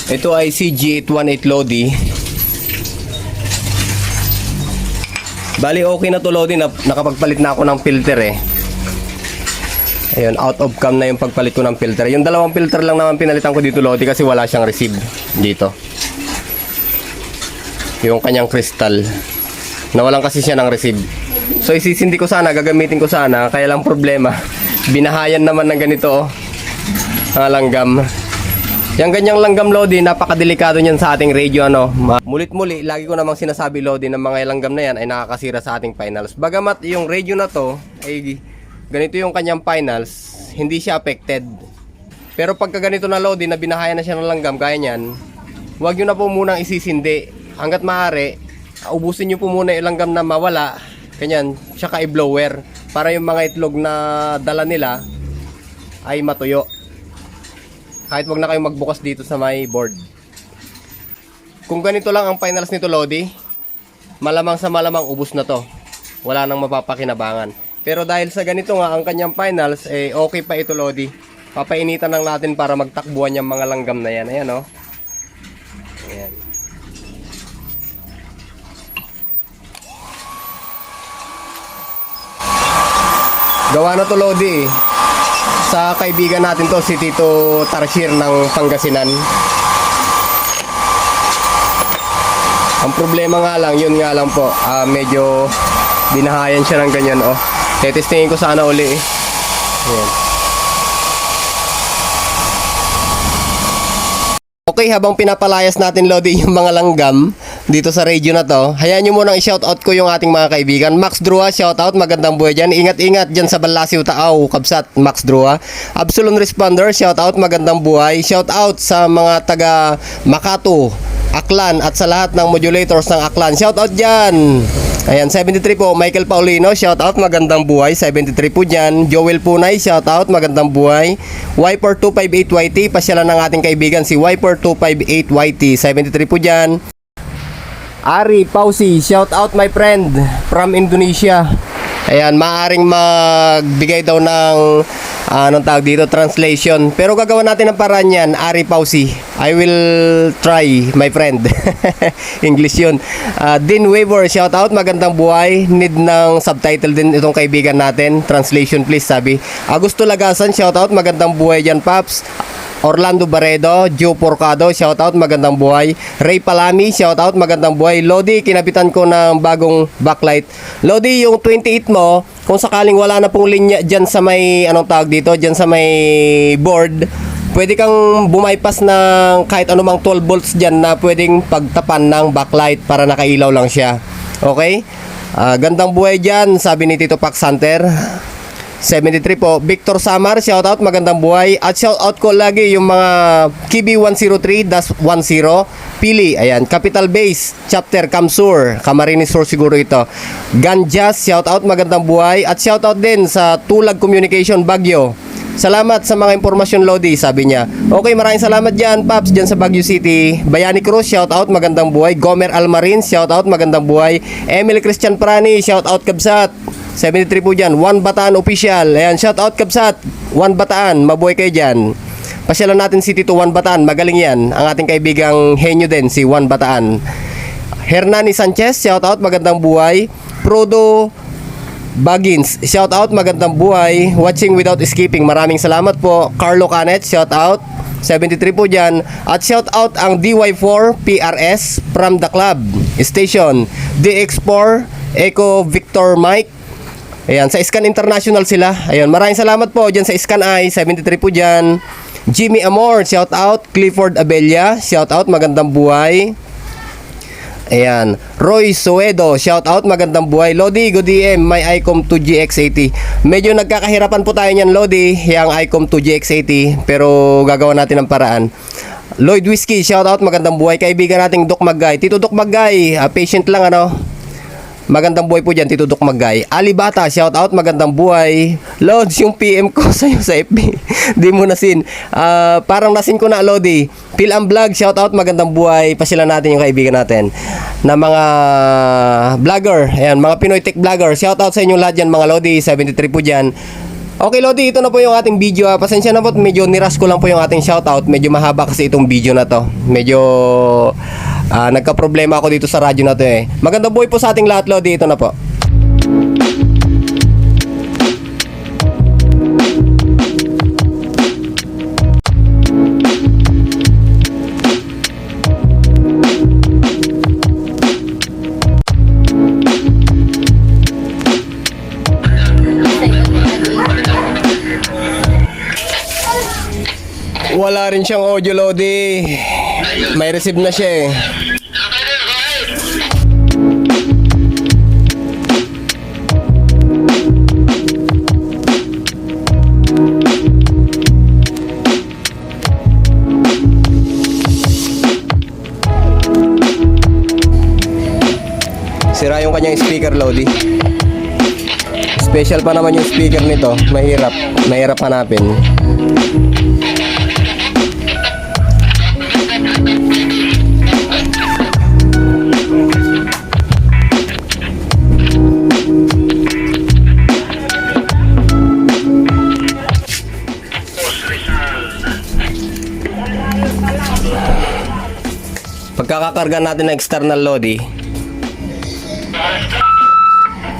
Ito ay CG818 Lodi. Bali okay na to Lodi, nakapagpalit na ako ng filter eh. Ayun, out of cam na yung pagpalit ko ng filter. Yung dalawang filter lang naman pinalitan ko dito Lodi kasi wala siyang receive dito. Yung kanyang crystal. Nawalan kasi siya ng receive. So isisindi ko sana, gagamitin ko sana, kaya lang problema. Binahayan naman ng ganito oh. Ang langgam. Yung ganyang langgam Lodi, napakadelikado niyan sa ating radio ano. Mulit-muli, lagi ko namang sinasabi Lodi na mga langgam na yan ay nakakasira sa ating finals. Bagamat yung radio na to ay ganito yung kanyang finals, hindi siya affected. Pero pagka ganito na Lodi na binahayan na siya ng langgam gaya niyan, huwag nyo na po munang isisindi. Hanggat maaari, ubusin nyo po muna yung langgam na mawala, ganyan, tsaka i-blower para yung mga itlog na dala nila ay matuyo. Kahit wag na kayong magbukas dito sa may board. Kung ganito lang ang finals nito Lodi, malamang sa malamang ubos na to. Wala nang mapapakinabangan. Pero dahil sa ganito nga ang kanyang finals, eh okay pa ito Lodi. Papainitan lang natin para magtakbuhan yung mga langgam na yan. Ayan oh. Ayan. Gawa na to Lodi eh. Sa kaibigan natin to, si Tito Tarsier ng Pangasinan. Ang problema nga lang, yun nga lang po, medyo binahayan siya ng ganyan oh. Tetestingin ko sana uli eh. Ayan. Okay, habang pinapalayas natin Lodi yung mga langgam dito sa radio na to, hayaan nyo munang i-shoutout ko yung ating mga kaibigan. Max Drua, shoutout, magandang buhay dyan. Ingat-ingat dyan sa Balasiw, Taaw, Kabsat, Max Drua. Absolute Responder, shoutout, magandang buhay. Shoutout sa mga taga Makato, Aklan at sa lahat ng modulators ng Aklan. Shoutout dyan. Ayan, 73 po, Michael Paulino, shoutout, magandang buhay. 73 po dyan. Joel Punay, shoutout, magandang buhay. Wiper 258YT, pasyalan ng ating kaibigan si Wiper 258YT. 73 po dyan. Ari Pausi, shout out my friend from Indonesia. Ayan, maaring magbigay daw ng anong tawag dito, translation. Pero gagawa natin ng paraan yan, Ari Pausi. I will try, my friend. English yun. Dean Weaver, shout out, magandang buhay. Need ng subtitle din itong kaibigan natin. Translation please, sabi. Augusto Lagasan, shout out, magandang buhay dyan, Paps. Orlando Barredo, Joe Porcado, shoutout, magandang buhay. Ray Palami, shoutout, magandang buhay. Lodi, kinabitan ko ng bagong backlight. Lodi, yung 28 mo, kung sakaling wala na pong linya dyan sa may, anong tawag dito, dyan sa may board, pwede kang bumaypas ng kahit anumang 12 volts dyan na pwedeng pagtapan ng backlight para nakailaw lang siya. Okay? Gandang buhay dyan, sabi ni Tito Pax Hunter. 73 po, Victor Samar, shoutout, magandang buhay. At shoutout ko lagi yung mga Kibi 103-10 Pili, ayan, Capital Base Chapter Kamsur, Camarines Sur siguro ito. Ganjas, shoutout, magandang buhay. At shoutout din sa Tulag Communication Baguio. Salamat sa mga impormasyon Lodi, sabi niya. Okay, maraming salamat dyan Paps, dyan sa Baguio City. Bayani Cruz, shoutout, magandang buhay. Gomer Almarin, shoutout, magandang buhay. Emily Christian Prani, shoutout, Kabsat. 73 po dyan, One Bataan Official. Ayan, shoutout Kabsat, One Bataan, mabuhay kayo dyan. Pasyalan natin si Tito One Bataan, magaling yan. Ang ating kaibigang henyo din, si One Bataan. Hernani Sanchez, shoutout, magandang buhay. Prodo Bagins, shoutout, magandang buhay. Watching without skipping, maraming salamat po. Carlo Canet, shoutout, 73 po dyan. At shoutout ang DY4 PRS from the club station. DX4 Echo Victor Mike. Ayan, sa Scan International sila. Ayan, maraming salamat po dyan sa Scan I, 73 po dyan. Jimmy Amor, shout out. Clifford Abella, shout out, magandang buhay. Ayan, Roy Soedo, shout out, magandang buhay. Lodi, good DM, may ICOM 2GX80. Medyo nagkakahirapan po tayo niyan Lodi, yung ICOM 2GX80, pero gagawa natin ang paraan. Lloyd Whiskey, shout out, magandang buhay. Kaibigan nating Doc Magay. Tito Doc Magay, patient lang ano. Magandang buhay po dyan, Tito Doc Magay. Ali Bata, shout out, magandang buhay. Lods, yung PM ko sa'yo sa FB. Di mo nasin. Parang nasin ko na, Lodi. Phil ang vlog, shout out, magandang buhay. Pasila natin yung kaibigan natin na mga vlogger. Ayan, mga Pinoy Tech vlogger. Shout out sa inyong lahat dyan, mga Lodi. 73 po dyan. Okay Lodi, ito na po yung ating video. Pasensya na po, medyo niras ko lang po yung ating shoutout. Medyo mahaba kasi itong video na to. Medyo nagka-problema ako dito sa radyo na to eh. Magandang buhay po sa ating lahat Lodi, ito na po. Wala rin siyang audio Lodi. May receive na siya eh. Sira yung kanyang speaker Lodi. Special pa naman yung speaker nito. Mahirap hanapin. Pagkakakarga natin ng external Lodi,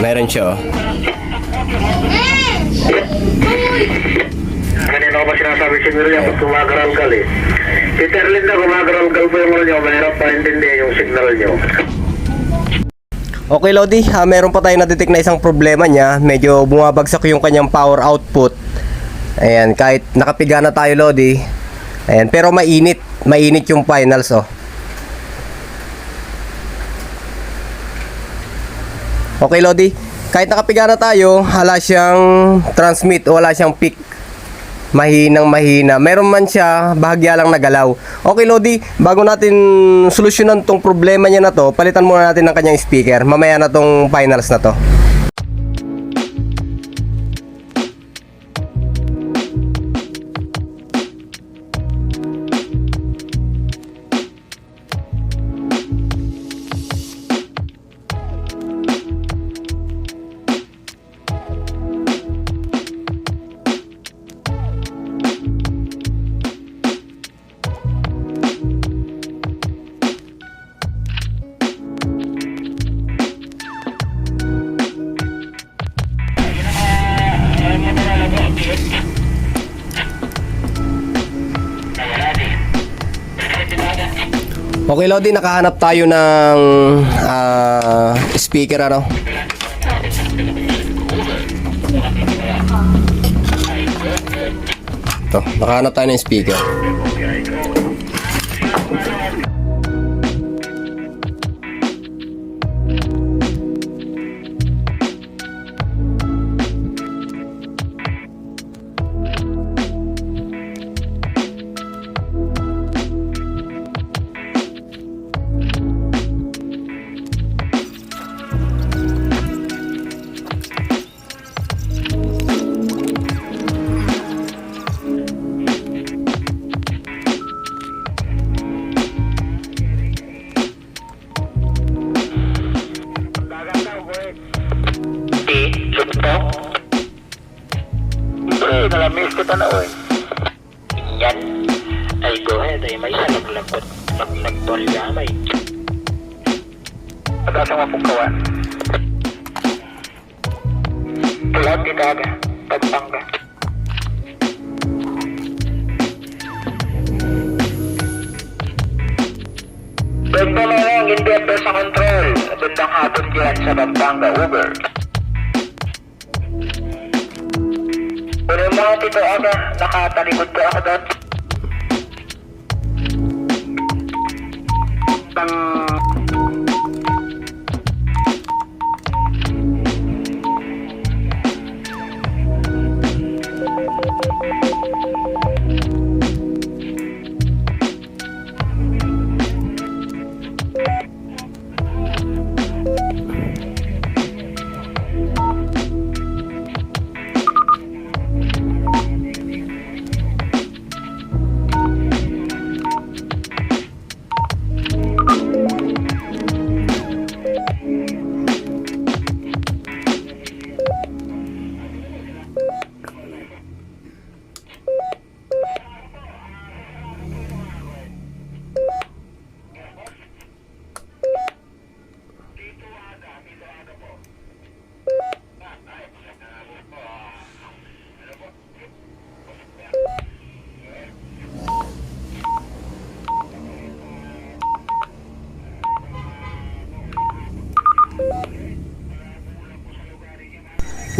meron siya. Kanina ko pa sinasabi si Miriam pag gumagarangal eh. Si Terlin na gumagarangal po yung ano nyo, mahirap pa intindihan yung signal nyo. Okay Lodi, meron pa tayo na-detect na isang problema niya. Medyo bumabagsak yung kanyang power output. Ayan, kahit nakapiga na tayo Lodi. Ayan, pero mainit yung finals oh. Okay Lodi, kahit nakapiga na tayo, wala siyang transmit, wala siyang peak. Mahina. Meron man siya, bahagya lang nagalaw. Okay Lodi, bago natin solusyonan tong problema niya na to, palitan muna natin ng kanyang speaker. Mamaya na tong finals na to. Okay Lodi, nakahanap tayo ng speaker ano. Ito, nakahanap tayo ng speaker. Nalamis kita na oy. Yan. Ay go ahead ay may naglampot. Nagtolya may. Pagkasa nga pong kawan. Tulat kita aga. Pagpangga. Banda na lang hindi ato sa control. Bandang hapon dyan sa Pampanga Uber. Pero yung mga tito aga, nakatalikod ko ako doon.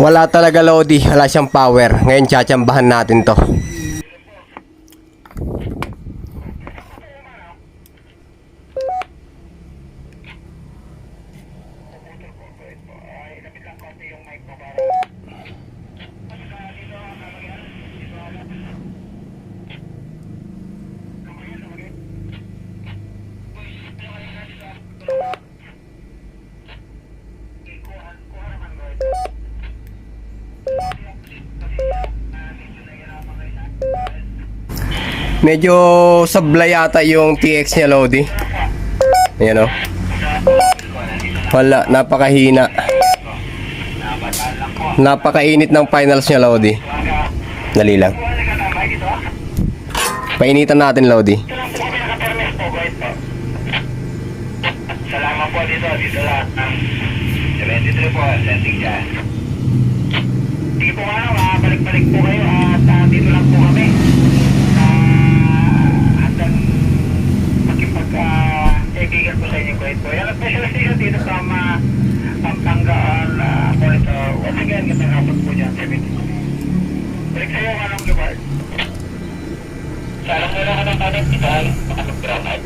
Wala talaga Lodi, wala siyang power. Ngayon tsatsambahan natin to. Medyo sablay yata yung TX niya Lodi. Ayan o. Wala, napakahina. Napakainit ng finals niya Lodi. Dali lang. Painitan natin Lodi. Salamat po dito lahat ng 73 po, sending dyan. Sige po balik-balik po kayo at dito lang po kami. Hanggang makipag-kaibigan po sa inyong kahit po. Yan ang special station dito sa Pampanga Monitor. Once again, gandang hapon po dyan, 73. Balik sa'yo, anong lugar? Salang nila ka ng tanong, Itay, makapag-ground out.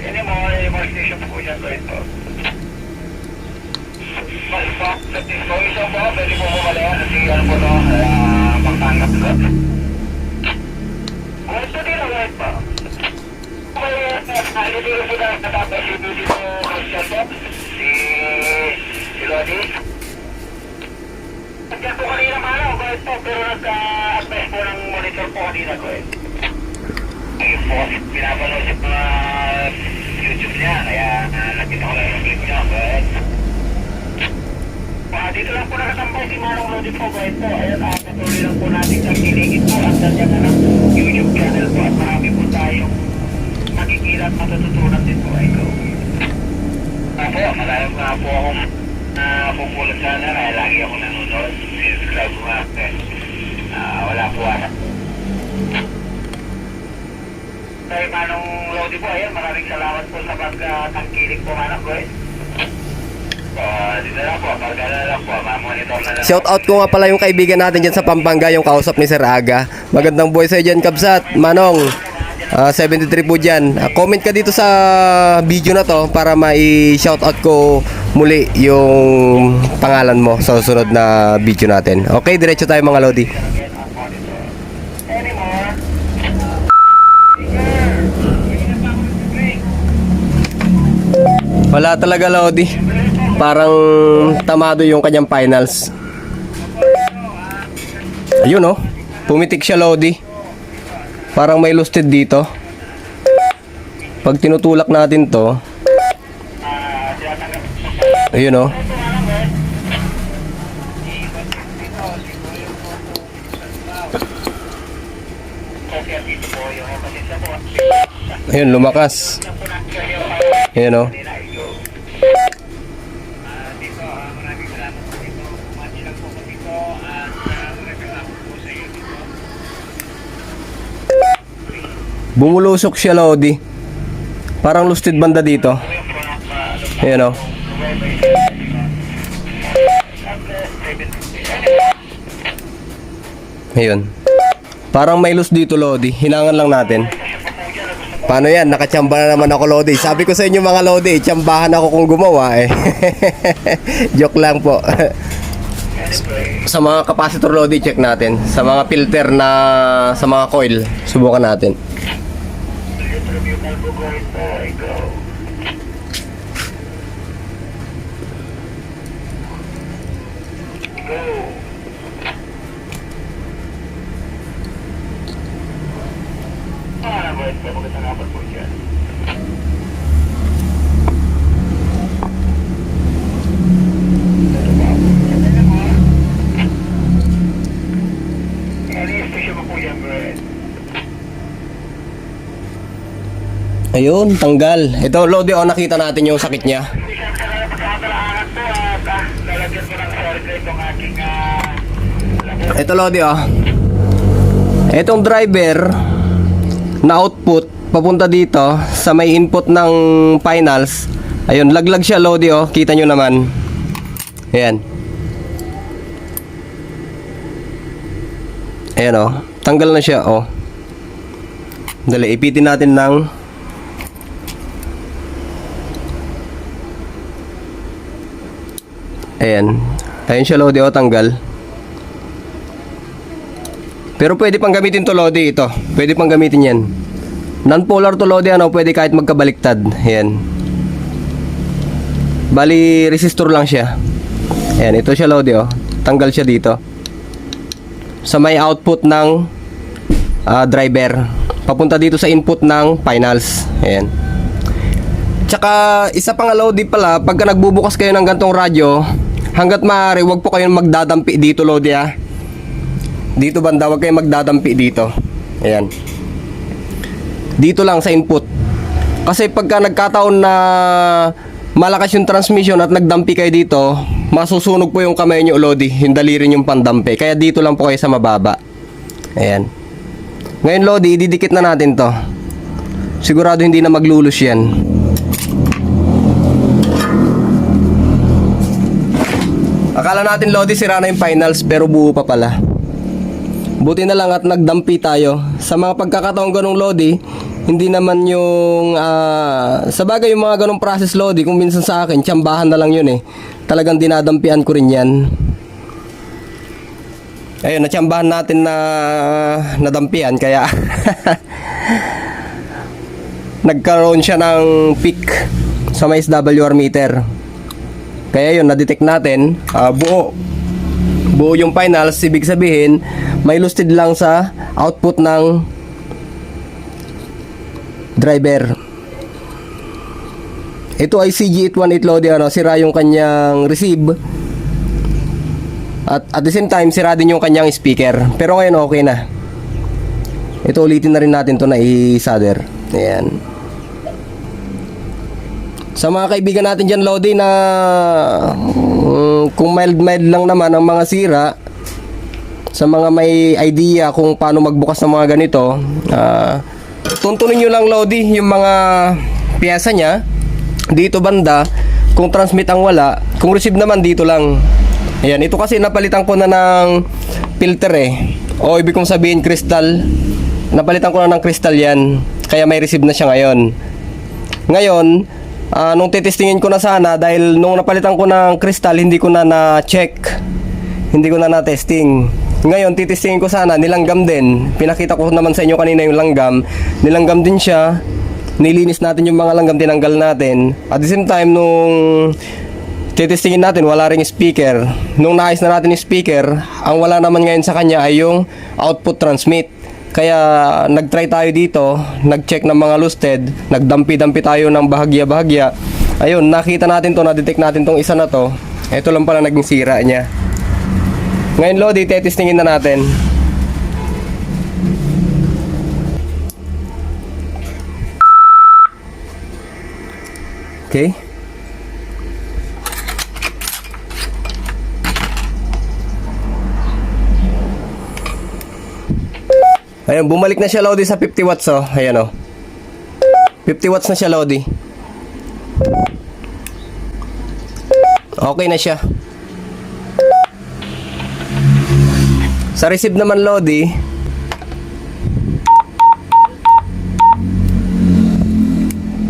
Any more station po dyan, kahit po. Mas po, sa isang po, pwede po bumalayan kasi ano po no, Pampanga po. Gusto din ang right po. Kaya nakilitiro po na natapos si dito Christian po, si Lodi. Nandiyan po kanina manaw, kahit po, pero nagka-advise po ng monitor po kanina ko eh. Ayun po, pinapanood yung mga YouTube niya, kaya nakita ko lang yung clip niya, but dito lang po nakatambay si Manong Lodi po, kahit po, ayun, patuloy lang po natin sa kiligid po at nandiyan na ng YouTube channel po at marami po tayong nakikita at matututunan din po, ikaw. Malayo nga po akong pupulot sana, kaya lagi ako nanonood, subscribe ko nga, wala po ata. Kay Manong Lodi po, ayun, maraming salamat po sa pagtangkilig po, Manong Lodi. Dito lang po, pagkala lang po, mamonitor na lang. Shout out ko nga pala yung kaibigan natin dyan sa Pampanga, yung kausap ni Sir Aga. Magandang buhay sa'yo dyan, Kabsat. Manong, 73 po dyan. Comment ka dito sa video na to para mai-shout out ko muli yung pangalan mo sa susunod na video natin. Okay, diretso tayo mga Lodi. Wala talaga Lodi. Parang tamado yung kanyang finals. Ayun oh. Pumitik siya Lodi. Parang may lusted dito. Pag tinutulak natin to, ayun oh. Ayun, lumakas. Ayun oh. Bumulusok siya Lodi. Parang lusted banda dito. Ayan o. Ayun. Parang may lus dito Lodi. Hinangan lang natin. Paano yan? Nakachamba na naman ako Lodi. Sabi ko sa inyo mga Lodi, tsambahan ako kung gumawa eh. Joke lang po. Sa mga capacitor Lodi, check natin. Sa mga filter na sa mga coil, subukan natin. Ayun, tanggal. Ito, Lodi, oh, nakita natin yung sakit niya. Ito, Lodi, oh. Itong driver na output papunta dito sa may input ng finals. Ayun, laglag siya, Lodi, oh. Kita nyo naman. Ayan. Ayan o. Tanggal na siya o. Dali, ipitin natin ng ayan. Ayan siya, Lodi, o, tanggal. Pero pwede pang gamitin to, Lodi, ito. Pwede pang gamitin yan. Non-polar to, Lodi, ano, pwede kahit magkabaliktad. Ayan. Bali, resistor lang siya. Ayan, ito siya, Lodi, o. Tanggal siya dito. Sa may output ng driver. Papunta dito sa input ng finals. Ayan. Tsaka, isa pang Lodi pala, pagka nagbubukas kayo ng gantong radyo, hanggat maaari, wag po kayong magdadampi dito, Lodi, ah. Dito banda, wag kayong magdadampi dito. Ayan. Dito lang sa input. Kasi pagka nagkataon na malakas yung transmission at nagdampi kayo dito, masusunog po yung kamay nyo, Lodi. Yung daliri yung pandampi. Kaya dito lang po kayo sa mababa. Ayan. Ngayon, Lodi, ididikit na natin to. Sigurado hindi na maglulus yan. Akala natin, Lodi, sira na yung finals, pero buo pa pala. Buti na lang at nagdampi tayo. Sa mga pagkakataong ganong, Lodi, hindi naman yung sa bagay yung mga ganong process, Lodi, kung minsan sa akin, tsambahan na lang yun eh. Talagang dinadampian ko rin yan. Ayun, natsambahan natin na nadampian, kaya nagkaroon siya ng peak sa may SWR meter. Kaya yun, na-detect natin, buo yung finals, ibig sabihin, may lusted lang sa output ng driver. Ito ay CG818, Lodi, ano, sira yung kanyang receive. At the same time, sira din yung kanyang speaker. Pero ngayon, okay na. Ito, ulitin na rin natin to na i-solder. Ayan. Sa mga kaibigan natin dyan, Lodi, na kung mild lang naman ang mga sira, sa mga may idea kung paano magbukas ng mga ganito, tuntunin nyo lang, Lodi, yung mga piyesa nya dito banda. Kung transmit ang wala, kung receive naman dito lang. Ayan, ito kasi napalitan ko na ng filter eh, o ibig kong sabihin crystal. Napalitan ko na ng crystal yan, kaya may receive na siya ngayon. Nung titestingin ko na sana, dahil nung napalitan ko ng crystal, hindi ko na na-check, hindi ko na na-testing. Ngayon, titestingin ko sana, nilanggam din. Pinakita ko naman sa inyo kanina yung langgam. Nilanggam din siya. Nilinis natin yung mga langgam, tinanggal natin. At the same time, nung titestingin natin, wala ring speaker. Nung naayos na natin yung speaker, ang wala naman ngayon sa kanya ay yung output transmit. Kaya nag-try tayo dito, nag-check ng mga lusted, nagdampi-dampi tayo ng bahagya-bahagya. Ayun, nakita natin to, na-detect natin tong isa na to. Ito lang pala naging sira niya. Ngayon, Lodi, testingin na natin. Okay. Ayun, bumalik na siya, Lodi, sa 50 watts, oh. Ayan, oh. 50 watts na siya, Lodi. Okay na siya. Sa receive naman, Lodi,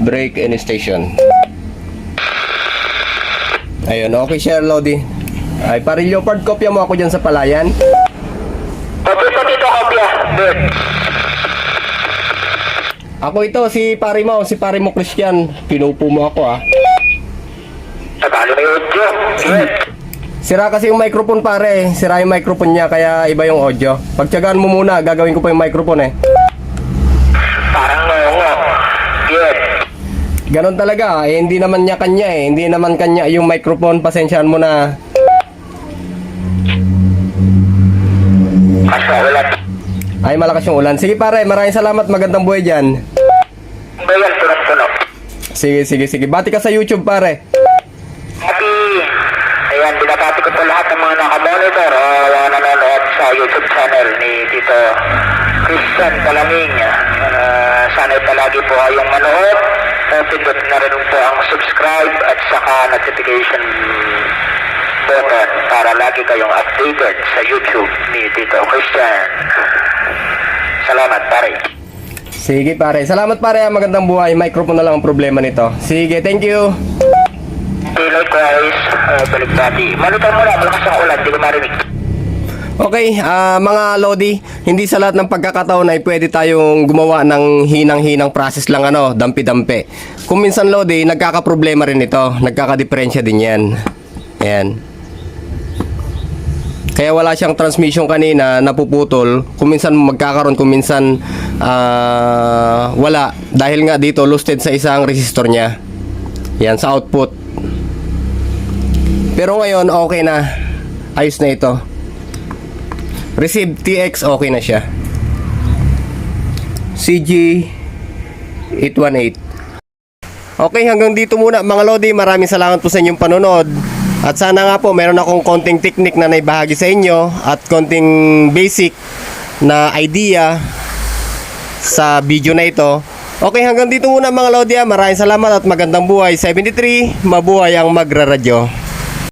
break any station. Ayun, okay siya, Lodi. Ay, pare Leopard, kopya mo ako dyan sa palayan. Ako ito, si pare mo Christian. Pinupo mo ako, ah. Sira kasi yung microphone, pare. Sira yung microphone niya, kaya iba yung audio. Pagtyagaan mo muna, gagawin ko pa yung microphone, eh. Parang yes. Ganon talaga, eh. Hindi naman niya kanya, eh. Hindi naman kanya yung microphone. Pasensyaan mo na. Ay, malakas yung ulan. Sige, pare, maraming salamat. Magandang buhay dyan. Bayan, tulog-tulog. Sige. Bati ka sa YouTube, pare. Happy. Ayan, binabati ko po lahat ng mga nakamonitor o nanonood sa YouTube channel ni Tito Christian Palaming. Sana palagi po kayong manood. Pindot na rin po ang subscribe at saka notification button para lagi kayong updated sa YouTube ni Tito Christian. Salamat, pare. Sige pare, salamat pare, magandang buhay. Microphone na lang ang problema nito. Sige, thank you. Okay, likewise, baliktati. Monitor mo lang, malakas ang ulan, di ko marinig. Okay, mga Lodi, hindi sa lahat ng pagkakataon ay pwede tayong gumawa ng hinang-hinang process lang dampi-dampi. Kung minsan Lodi, nagkakaproblema rin ito, nagkakadiferensya din yan. Ayan. Kaya wala siyang transmission kanina, napuputol. Kung minsan magkakaroon, kung minsan wala. Dahil nga dito, loosted sa isang resistor niya. Yan, sa output. Pero ngayon, okay na. Ayos na ito. Receive TX, okay na siya. CG818. Okay, hanggang dito muna mga Lodi. Maraming salamat po sa inyong panonood. At sana nga po meron akong konting technique na naibahagi sa inyo at konting basic na idea sa video na ito. Okay, hanggang dito muna mga Lodi. Maraming salamat at magandang buhay. 73, mabuhay ang magraradyo.